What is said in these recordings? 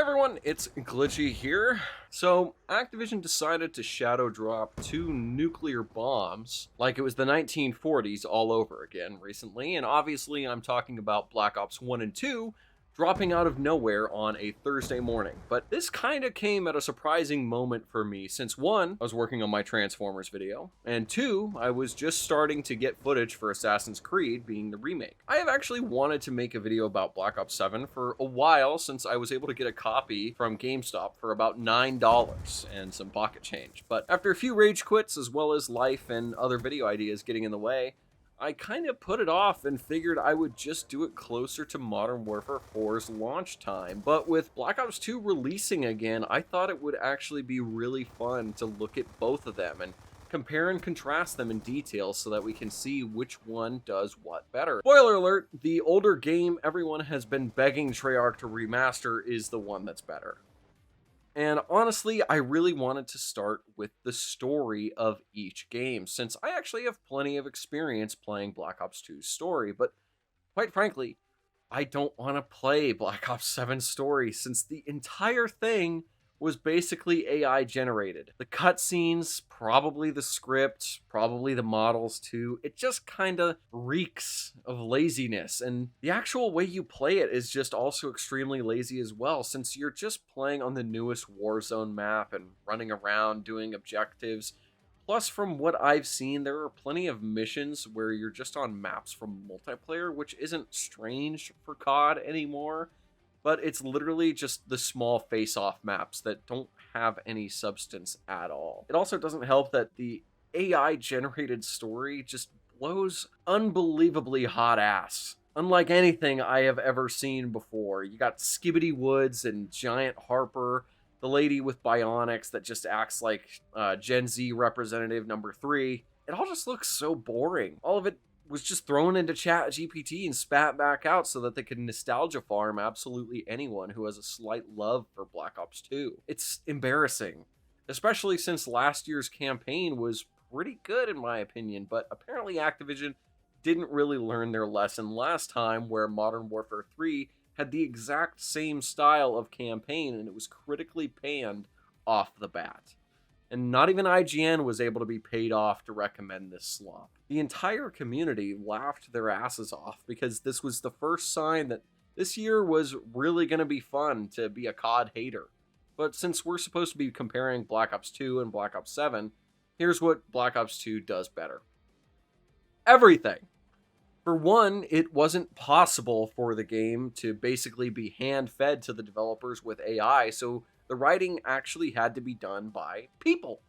everyone, it's Glitchy here. So, Activision decided to shadow drop two nuclear bombs like it was the 1940s all over again recently, and obviously I'm talking about Black Ops 1 and 2 dropping out of nowhere on a Thursday morning. But this kind of came at a surprising moment for me since one, I was working on my Transformers video, and two, I was just starting to get footage for Assassin's Creed being the remake. I have actually wanted to make a video about Black Ops 7 for a while since I was able to get a copy from GameStop for about $9 and some pocket change. But after a few rage quits as well as life and other video ideas getting in the way, I kind of put it off and figured I would just do it closer to Modern Warfare 4's launch time. But with Black Ops 2 releasing again, I thought it would actually be really fun to look at both of them and compare and contrast them in detail so that we can see which one does what better. Spoiler alert, the older game everyone has been begging Treyarch to remaster is the one that's better. And honestly, I really wanted to start with the story of each game, since I actually have plenty of experience playing Black Ops 2's story, but quite frankly, I don't want to play Black Ops 7's story, since the entire thing was basically AI generated. The cutscenes, probably the script, probably the models too, it just kinda reeks of laziness, and the actual way you play it is just also extremely lazy as well, since you're just playing on the newest Warzone map and running around doing objectives. Plus, from what I've seen, there are plenty of missions where you're just on maps from multiplayer, which isn't strange for COD anymore, but it's literally just the small face-off maps that don't have any substance at all. It also doesn't help that the AI-generated story just blows unbelievably hot ass. Unlike anything I have ever seen before. You got Skibbity Woods and Giant Harper, the lady with bionics that just acts like Gen Z representative number 3. It all just looks so boring. All of it was just thrown into Chat GPT and spat back out so that they could nostalgia farm absolutely anyone who has a slight love for Black Ops 2. It's embarrassing, especially since last year's campaign was pretty good in my opinion, but apparently Activision didn't really learn their lesson last time, where Modern Warfare 3 had the exact same style of campaign and it was critically panned off the bat. And not even IGN was able to be paid off to recommend this slop. The entire community laughed their asses off because this was the first sign that this year was really going to be fun to be a COD hater. But since we're supposed to be comparing Black Ops 2 and Black Ops 7, here's what Black Ops 2 does better. Everything. For one, it wasn't possible for the game to basically be hand-fed to the developers with AI, so the writing actually had to be done by people.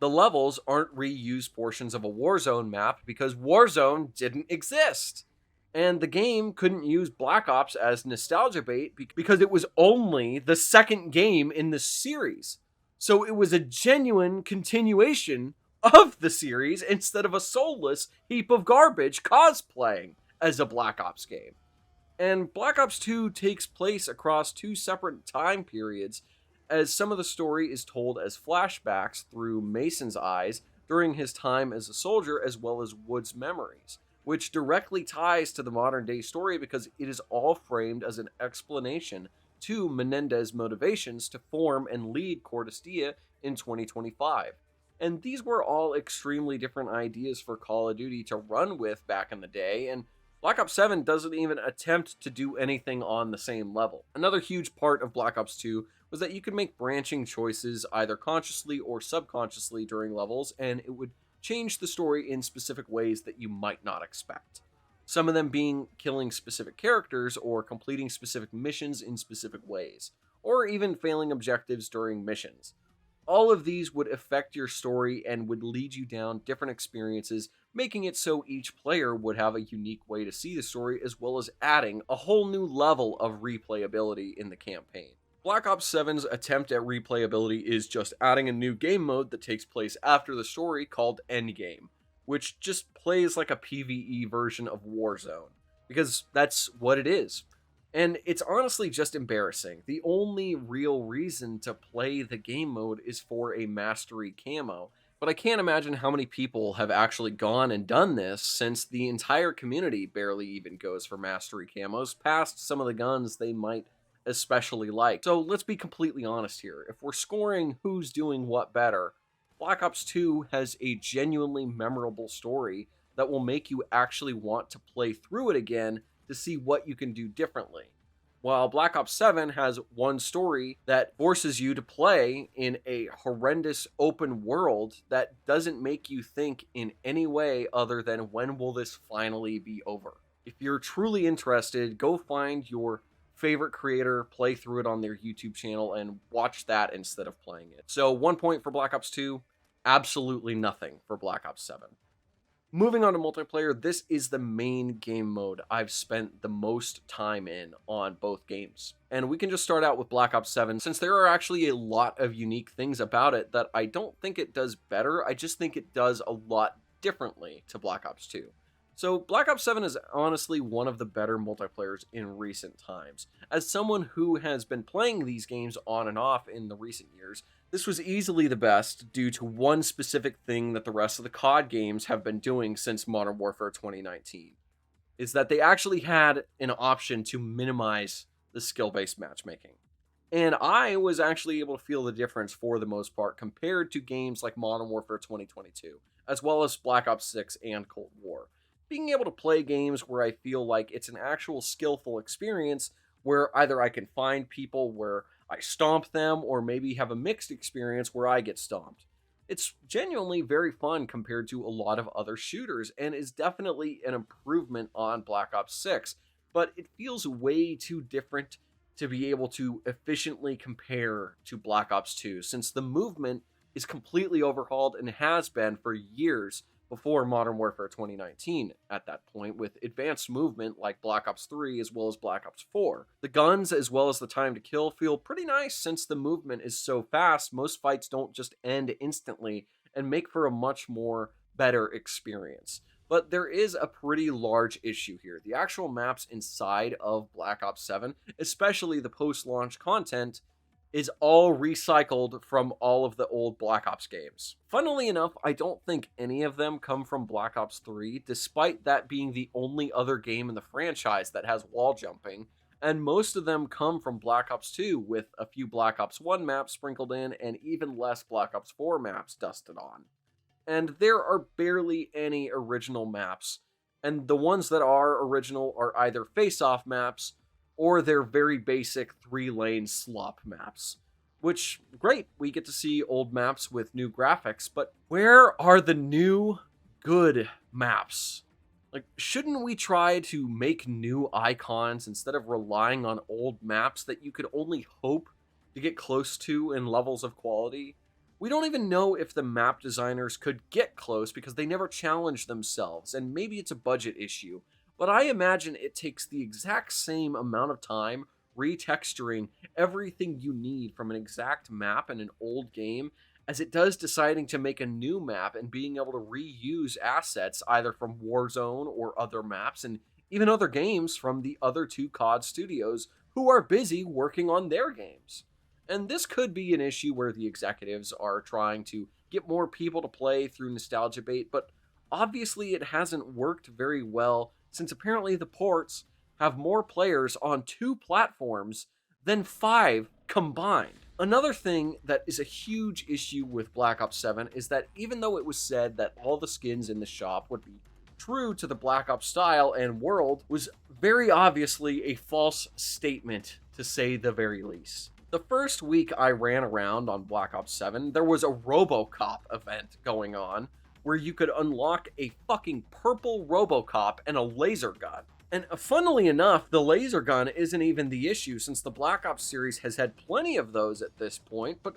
The levels aren't reused portions of a Warzone map because Warzone didn't exist. And the game couldn't use Black Ops as nostalgia bait because it was only the second game in the series. So it was a genuine continuation of the series instead of a soulless heap of garbage cosplaying as a Black Ops game. And Black Ops 2 takes place across two separate time periods, as some of the story is told as flashbacks through Mason's eyes during his time as a soldier, as well as Wood's memories, which directly ties to the modern day story because it is all framed as an explanation to Menendez's motivations to form and lead Cordestia in 2025. And these were all extremely different ideas for Call of Duty to run with back in the day, and Black Ops 7 doesn't even attempt to do anything on the same level. Another huge part of Black Ops 2 was that you could make branching choices either consciously or subconsciously during levels, and it would change the story in specific ways that you might not expect. Some of them being killing specific characters or completing specific missions in specific ways, or even failing objectives during missions. All of these would affect your story and would lead you down different experiences, making it so each player would have a unique way to see the story, as well as adding a whole new level of replayability in the campaign. Black Ops 7's attempt at replayability is just adding a new game mode that takes place after the story called Endgame, which just plays like a PvE version of Warzone, because that's what it is. And it's honestly just embarrassing. The only real reason to play the game mode is for a mastery camo, but I can't imagine how many people have actually gone and done this, since the entire community barely even goes for mastery camos, past some of the guns they might especially like. So let's be completely honest here. If we're scoring who's doing what better, Black Ops 2 has a genuinely memorable story that will make you actually want to play through it again to see what you can do differently. While Black Ops 7 has one story that forces you to play in a horrendous open world that doesn't make you think in any way other than when will this finally be over. If you're truly interested, go find your favorite creator, play through it on their YouTube channel, and watch that instead of playing it. So 1 point for Black Ops 2, absolutely nothing for Black Ops 7. Moving on to multiplayer, this is the main game mode I've spent the most time in on both games. And we can just start out with Black Ops 7, since there are actually a lot of unique things about it that I don't think it does better, I just think it does a lot differently to Black Ops 2. So Black Ops 7 is honestly one of the better multiplayers in recent times. As someone who has been playing these games on and off in the recent years, this was easily the best due to one specific thing that the rest of the COD games have been doing since Modern Warfare 2019, is that they actually had an option to minimize the skill-based matchmaking. And I was actually able to feel the difference for the most part compared to games like Modern Warfare 2022, as well as Black Ops 6 and Cold War. Being able to play games where I feel like it's an actual skillful experience where either I can find people where I stomp them or maybe have a mixed experience where I get stomped. It's genuinely very fun compared to a lot of other shooters and is definitely an improvement on Black Ops 6, but it feels way too different to be able to efficiently compare to Black Ops 2 since the movement is completely overhauled and has been for years before Modern Warfare 2019 at that point, with advanced movement like Black Ops 3 as well as Black Ops 4. The guns as well as the time to kill feel pretty nice since the movement is so fast, most fights don't just end instantly and make for a much more better experience. But there is a pretty large issue here. The actual maps inside of Black Ops 7, especially the post-launch content, is all recycled from all of the old Black Ops games. Funnily enough, I don't think any of them come from Black Ops 3, despite that being the only other game in the franchise that has wall jumping, and most of them come from Black Ops 2, with a few Black Ops 1 maps sprinkled in, and even less Black Ops 4 maps dusted on. And there are barely any original maps, and the ones that are original are either face-off maps, or they're very basic 3-lane slop maps. Which, great, we get to see old maps with new graphics, but where are the new, good maps? Like, shouldn't we try to make new icons instead of relying on old maps that you could only hope to get close to in levels of quality? We don't even know if the map designers could get close because they never challenged themselves, and maybe it's a budget issue. But I imagine it takes the exact same amount of time retexturing everything you need from an exact map in an old game as it does deciding to make a new map and being able to reuse assets either from Warzone or other maps and even other games from the other two COD studios who are busy working on their games. And this could be an issue where the executives are trying to get more people to play through nostalgia bait, but obviously it hasn't worked very well since apparently the ports have more players on 2 platforms than 5 combined. Another thing that is a huge issue with Black Ops 7 is that even though it was said that all the skins in the shop would be true to the Black Ops style and world, was very obviously a false statement to say the very least. The first week I ran around on Black Ops 7, there was a RoboCop event going on where you could unlock a fucking purple RoboCop and a laser gun. And funnily enough, the laser gun isn't even the issue since the Black Ops series has had plenty of those at this point, but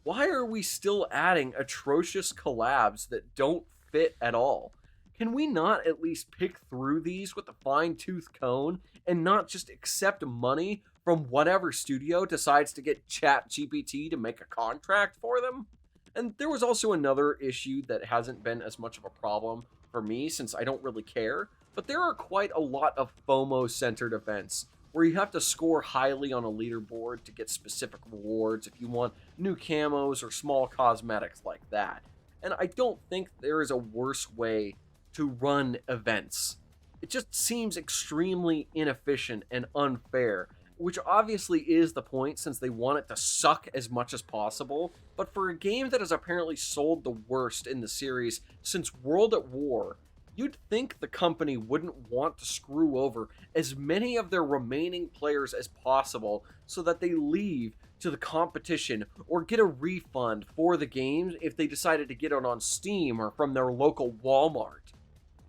why are we still adding atrocious collabs that don't fit at all? Can we not at least pick through these with a fine-tooth comb and not just accept money from whatever studio decides to get ChatGPT to make a contract for them? And there was also another issue that hasn't been as much of a problem for me since I don't really care, but there are quite a lot of FOMO-centered events where you have to score highly on a leaderboard to get specific rewards if you want new camos or small cosmetics like that. And I don't think there is a worse way to run events. It just seems extremely inefficient and unfair, which obviously is the point since they want it to suck as much as possible, but for a game that has apparently sold the worst in the series since World at War, you'd think the company wouldn't want to screw over as many of their remaining players as possible so that they leave to the competition or get a refund for the games if they decided to get it on Steam or from their local Walmart.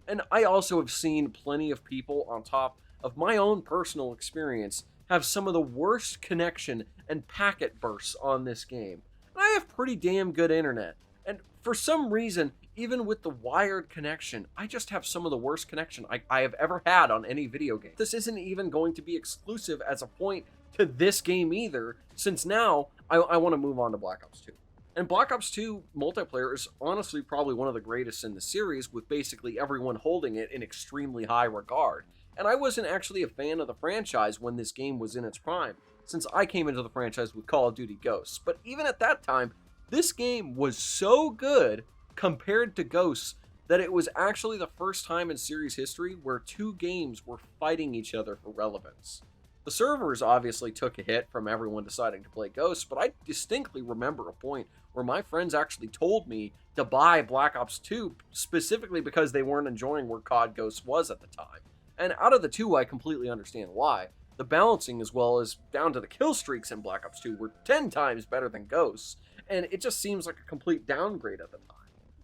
And I also have seen plenty of people, on top of my own personal experience, have some of the worst connection and packet bursts on this game. And I have pretty damn good internet. And for some reason, even with the wired connection, I just have some of the worst connection I have ever had on any video game. This isn't even going to be exclusive as a point to this game either, since now I want to move on to Black Ops 2. And Black Ops 2 multiplayer is honestly probably one of the greatest in the series, with basically everyone holding it in extremely high regard. And I wasn't actually a fan of the franchise when this game was in its prime, since I came into the franchise with Call of Duty Ghosts. But even at that time, this game was so good compared to Ghosts that it was actually the first time in series history where two games were fighting each other for relevance. The servers obviously took a hit from everyone deciding to play Ghosts, but I distinctly remember a point where my friends actually told me to buy Black Ops 2 specifically because they weren't enjoying where COD Ghosts was at the time. And out of the two, I completely understand why. The balancing, as well as down to the kill streaks in Black Ops 2, were 10 times better than Ghosts, and it just seems like a complete downgrade at the time.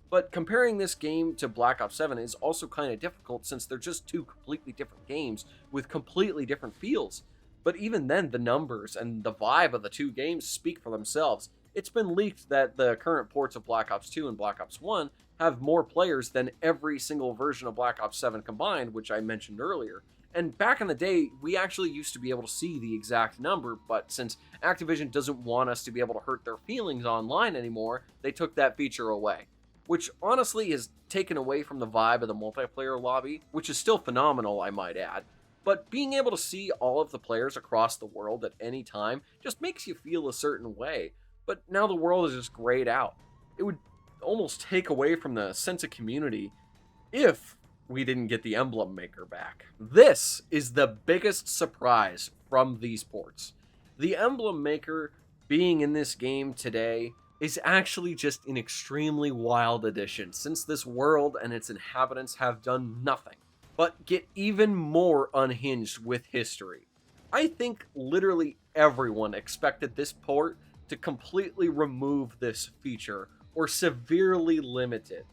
But comparing this game to Black Ops 7 is also kind of difficult since they're just two completely different games with completely different feels. But even then, the numbers and the vibe of the two games speak for themselves. It's been leaked that the current ports of Black Ops 2 and Black Ops 1 have more players than every single version of Black Ops 7 combined, which I mentioned earlier. And back in the day, we actually used to be able to see the exact number, but since Activision doesn't want us to be able to hurt their feelings online anymore, they took that feature away. Which honestly has taken away from the vibe of the multiplayer lobby, which is still phenomenal, I might add. But being able to see all of the players across the world at any time just makes you feel a certain way. But now the world is just grayed out. It would almost take away from the sense of community if we didn't get the emblem maker back. This is the biggest surprise from these ports. The emblem maker being in this game today is actually just an extremely wild addition, since this world and its inhabitants have done nothing but get even more unhinged with history. I think literally everyone expected this port to completely remove this feature or severely limit it.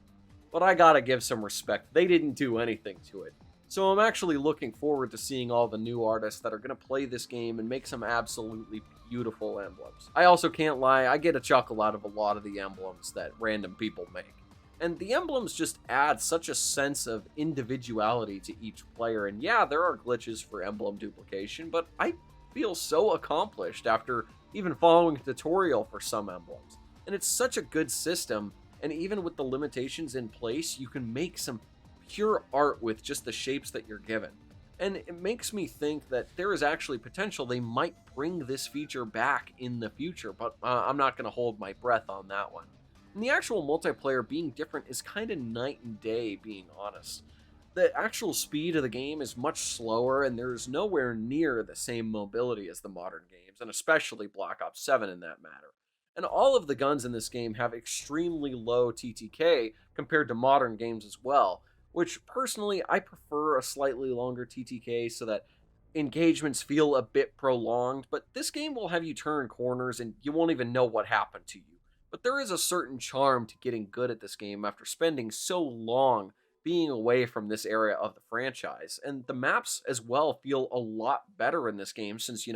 But I gotta give some respect, they didn't do anything to it. So I'm actually looking forward to seeing all the new artists that are going to play this game and make some absolutely beautiful emblems. I also can't lie, I get a chuckle out of a lot of the emblems that random people make. And the emblems just add such a sense of individuality to each player. And yeah, there are glitches for emblem duplication, but I feel so accomplished after even following a tutorial for some emblems. And it's such a good system, and even with the limitations in place, you can make some pure art with just the shapes that you're given. And it makes me think that there is actually potential they might bring this feature back in the future, but I'm not going to hold my breath on that one. And the actual multiplayer being different is kind of night and day, being honest. The actual speed of the game is much slower, and there's nowhere near the same mobility as the modern games, and especially Black Ops 7 in that matter. And all of the guns in this game have extremely low TTK compared to modern games as well, which personally I prefer a slightly longer TTK so that engagements feel a bit prolonged, but this game will have you turn corners and you won't even know what happened to you. But there is a certain charm to getting good at this game after spending so long being away from this area of the franchise. And the maps as well feel a lot better in this game since,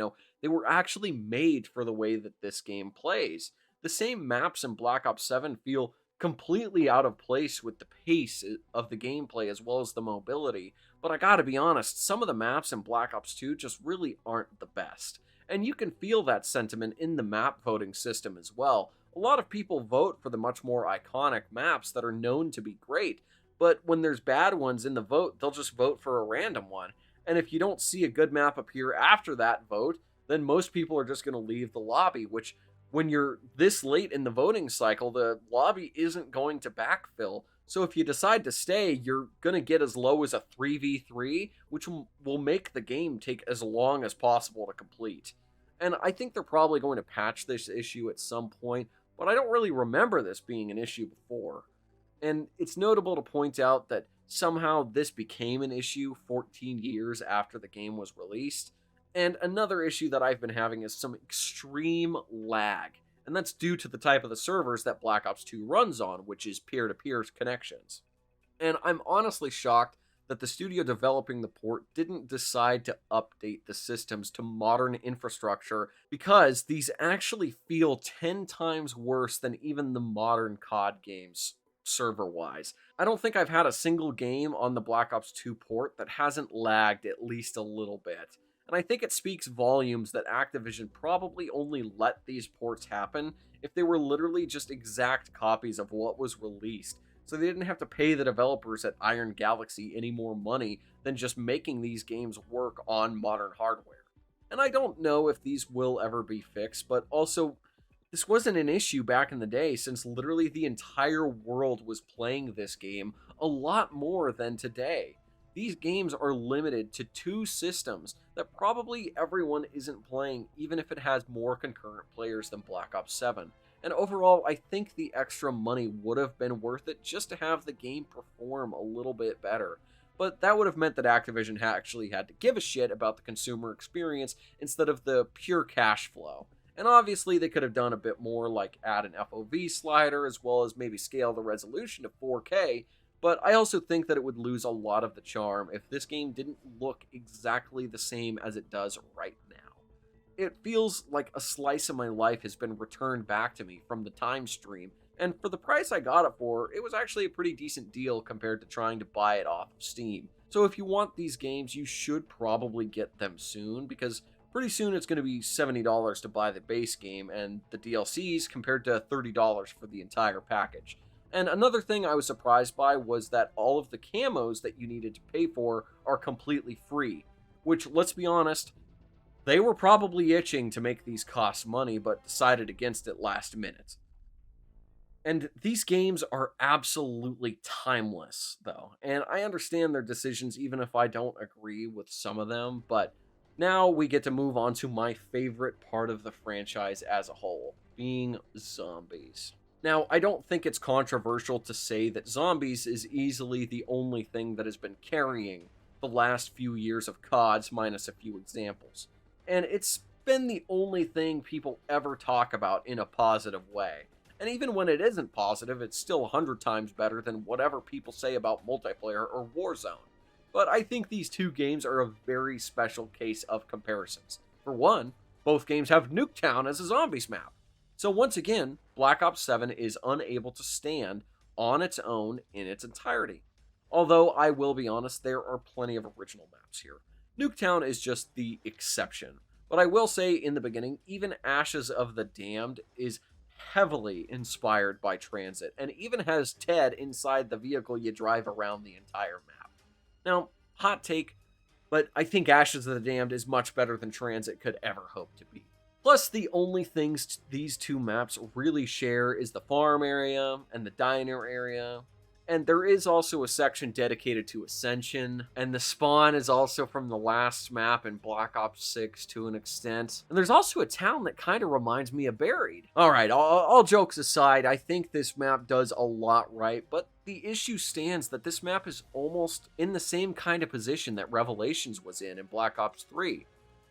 they were actually made for the way that this game plays. The same maps in Black Ops 7 feel completely out of place with the pace of the gameplay as well as the mobility. But I gotta be honest, some of the maps in Black Ops 2 just really aren't the best. And you can feel that sentiment in the map voting system as well. A lot of people vote for the much more iconic maps that are known to be great, but when there's bad ones in the vote, they'll just vote for a random one. And if you don't see a good map appear after that vote, then most people are just going to leave the lobby, which when you're this late in the voting cycle, the lobby isn't going to backfill So if you decide to stay, you're going to get as low as a 3v3, which will make the game take as long as possible to complete. And I think they're probably going to patch this issue at some point, but I don't really remember this being an issue before. And it's notable to point out that somehow this became an issue 14 years after the game was released. And another issue that I've been having is some extreme lag. And that's due to the type of the servers that Black Ops 2 runs on, which is peer-to-peer connections. And I'm honestly shocked that the studio developing the port didn't decide to update the systems to modern infrastructure, because these actually feel 10 times worse than even the modern COD games server-wise. I don't think I've had a single game on the Black Ops 2 port that hasn't lagged at least a little bit. And I think it speaks volumes that Activision probably only let these ports happen if they were literally just exact copies of what was released, so they didn't have to pay the developers at Iron Galaxy any more money than just making these games work on modern hardware. And I don't know if these will ever be fixed, but also, this wasn't an issue back in the day, since literally the entire world was playing this game a lot more than today. These games are limited to 2 systems that probably everyone isn't playing, even if it has more concurrent players than Black Ops 7. And overall, I think the extra money would have been worth it just to have the game perform a little bit better. But that would have meant that Activision actually had to give a shit about the consumer experience instead of the pure cash flow. And obviously they could have done a bit more, like add an FOV slider, as well as maybe scale the resolution to 4K, but I also think that it would lose a lot of the charm if this game didn't look exactly the same as it does right now. It feels like a slice of my life has been returned back to me from the time stream, and for the price I got it for, it was actually a pretty decent deal compared to trying to buy it off of Steam. So if you want these games, you should probably get them soon, because pretty soon it's going to be $70 to buy the base game and the DLCs compared to $30 for the entire package. And another thing I was surprised by was that all of the camos that you needed to pay for are completely free, which, let's be honest, they were probably itching to make these cost money, but decided against it last minute. And these games are absolutely timeless, though, and I understand their decisions even if I don't agree with some of them, but now we get to move on to my favorite part of the franchise as a whole, being zombies. Now, I don't think it's controversial to say that zombies is easily the only thing that has been carrying the last few years of CODs, minus a few examples. And it's been the only thing people ever talk about in a positive way. And even when it isn't positive, it's still 100 times better than whatever people say about multiplayer or Warzone. But I think these 2 games are a very special case of comparisons. For one, both games have Nuketown as a zombies map. So once again, Black Ops 7 is unable to stand on its own in its entirety. Although, I will be honest, there are plenty of original maps here. Nuketown is just the exception. But I will say in the beginning, even Ashes of the Damned is heavily inspired by Transit, and even has Ted inside the vehicle you drive around the entire map. Now, hot take, but I think Ashes of the Damned is much better than Transit could ever hope to be. Plus, the only things these 2 maps really share is the farm area and the diner area. And there is also a section dedicated to Ascension, and the spawn is also from the last map in Black Ops 6 to an extent. And there's also a town that kind of reminds me of Buried. Alright, all jokes aside, I think this map does a lot right, but the issue stands that this map is almost in the same kind of position that Revelations was in Black Ops 3.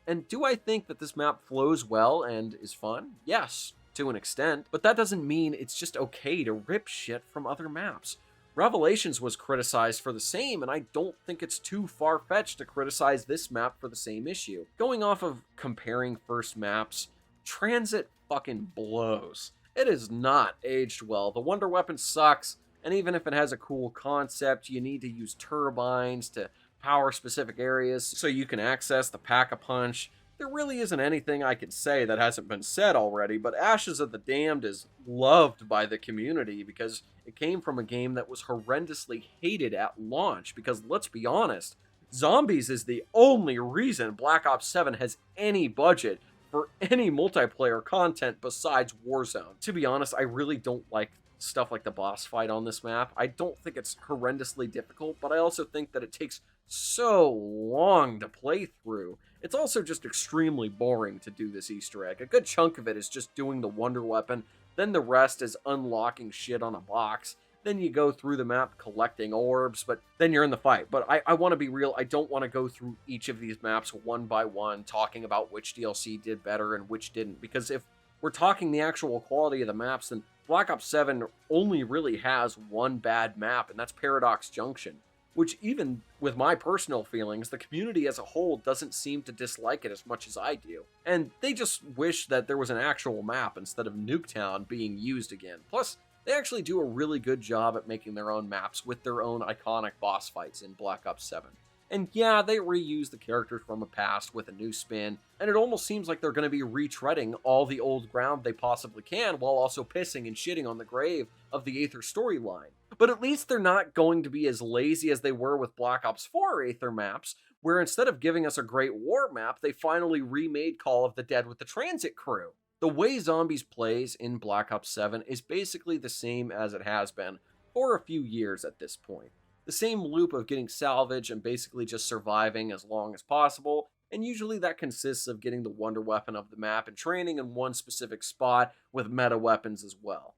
And do I think that this map flows well and is fun? Yes, to an extent, but that doesn't mean it's just okay to rip shit from other maps. Revelations was criticized for the same, and I don't think it's too far-fetched to criticize this map for the same issue. Going off of comparing first maps, Transit fucking blows. It is not aged well. The Wonder Weapon sucks, and even if it has a cool concept, you need to use turbines to power specific areas so you can access the Pack-a-Punch. There really isn't anything I could say that hasn't been said already, but Ashes of the Damned is loved by the community because it came from a game that was horrendously hated at launch, because let's be honest, zombies is the only reason Black Ops 7 has any budget for any multiplayer content besides Warzone. To be honest, I really don't like stuff like the boss fight on this map. I don't think it's horrendously difficult, but I also think that it takes so long to play through. It's also just extremely boring to do this Easter egg. A good chunk of it is just doing the wonder weapon, then the rest is unlocking shit on a box. Then you go through the map collecting orbs, but then you're in the fight. But I want to be real, I don't want to go through each of these maps one by one, talking about which DLC did better and which didn't, because if we're talking the actual quality of the maps, then Black Ops 7 only really has one bad map, and that's Paradox Junction, which even with my personal feelings, the community as a whole doesn't seem to dislike it as much as I do. And they just wish that there was an actual map instead of Nuketown being used again. Plus, they actually do a really good job at making their own maps with their own iconic boss fights in Black Ops 7. And yeah, they reuse the characters from the past with a new spin, and it almost seems like they're going to be retreading all the old ground they possibly can while also pissing and shitting on the grave of the Aether storyline. But at least they're not going to be as lazy as they were with Black Ops 4 Aether maps, where instead of giving us a Great War map, they finally remade Call of the Dead with the Transit Crew. The way Zombies plays in Black Ops 7 is basically the same as it has been for a few years at this point. The same loop of getting salvage and basically just surviving as long as possible, and usually that consists of getting the wonder weapon of the map and training in one specific spot with meta weapons as well.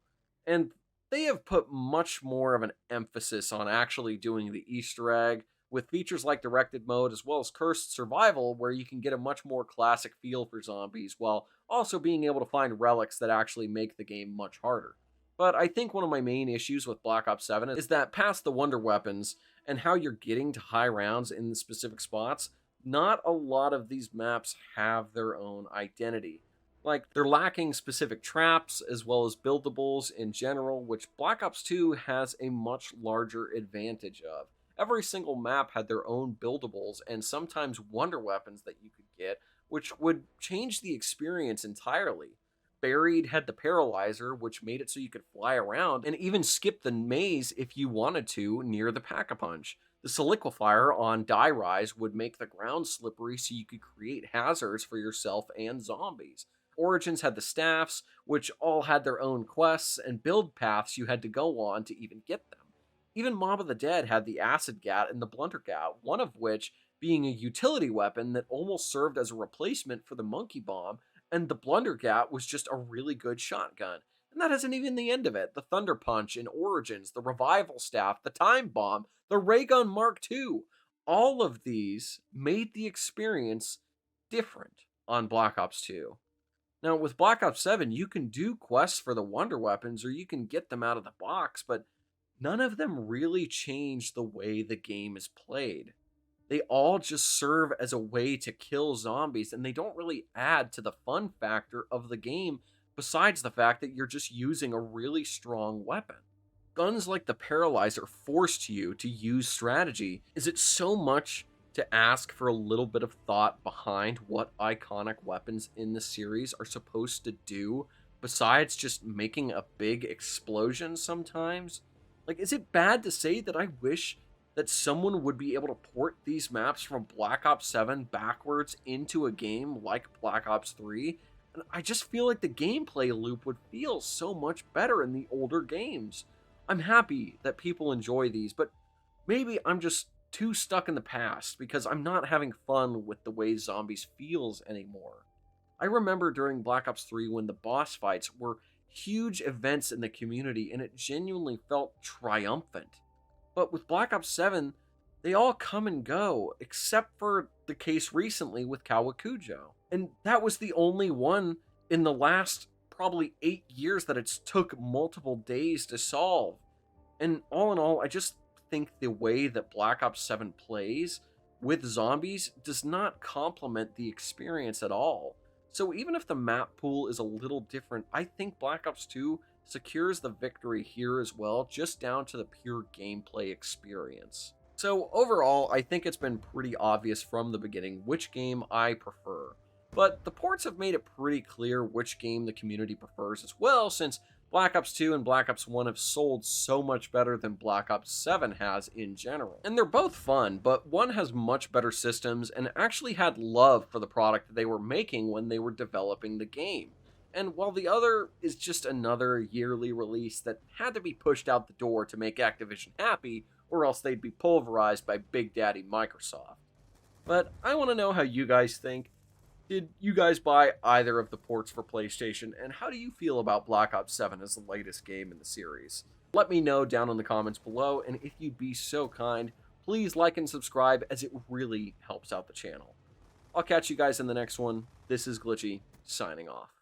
And they have put much more of an emphasis on actually doing the Easter egg, with features like Directed Mode as well as Cursed Survival, where you can get a much more classic feel for zombies, while also being able to find relics that actually make the game much harder. But I think one of my main issues with Black Ops 7 is that past the wonder weapons and how you're getting to high rounds in the specific spots, not a lot of these maps have their own identity. Like, they're lacking specific traps as well as buildables in general, which Black Ops 2 has a much larger advantage of. Every single map had their own buildables and sometimes wonder weapons that you could get, which would change the experience entirely. Buried had the Paralyzer, which made it so you could fly around and even skip the maze if you wanted to near the Pack-a-Punch. The Soliquifier on Die Rise would make the ground slippery so you could create hazards for yourself and zombies. Origins had the Staffs, which all had their own quests and build paths you had to go on to even get them. Even Mob of the Dead had the Acid Gat and the Blundergat, one of which being a utility weapon that almost served as a replacement for the Monkey Bomb, and the Blundergat was just a really good shotgun. And that isn't even the end of it. The Thunder Punch in Origins, the Revival Staff, the Time Bomb, the Ray Gun Mark II, all of these made the experience different on Black Ops 2. Now, with Black Ops 7, you can do quests for the Wonder Weapons or you can get them out of the box, but none of them really change the way the game is played. They all just serve as a way to kill zombies, and they don't really add to the fun factor of the game besides the fact that you're just using a really strong weapon. Guns like the Paralyzer forced you to use strategy. Is it so much to ask for a little bit of thought behind what iconic weapons in the series are supposed to do besides just making a big explosion sometimes? Like, is it bad to say that I wish that someone would be able to port these maps from Black Ops 7 backwards into a game like Black Ops 3? And I just feel like the gameplay loop would feel so much better in the older games. I'm happy that people enjoy these, but maybe I'm just too stuck in the past because I'm not having fun with the way zombies feels anymore. I remember during Black Ops 3 when the boss fights were huge events in the community and it genuinely felt triumphant. But with Black Ops 7, they all come and go, except for the case recently with Kawakujo. And that was the only one in the last probably 8 years that it's took multiple days to solve. And all in all, I just think the way that Black Ops 7 plays with zombies does not complement the experience at all. So even if the map pool is a little different, I think Black Ops 2 secures the victory here as well, just down to the pure gameplay experience. So overall, I think it's been pretty obvious from the beginning which game I prefer. But the ports have made it pretty clear which game the community prefers as well, since Black Ops 2 and Black Ops 1 have sold so much better than Black Ops 7 has in general. And they're both fun, but one has much better systems and actually had love for the product they were making when they were developing the game. and while the other is just another yearly release that had to be pushed out the door to make Activision happy, or else they'd be pulverized by Big Daddy Microsoft. But I want to know how you guys think. Did you guys buy either of the ports for PlayStation, and how do you feel about Black Ops 7 as the latest game in the series? Let me know down in the comments below, and if you'd be so kind, please like and subscribe, as it really helps out the channel. I'll catch you guys in the next one. This is Glitchy, signing off.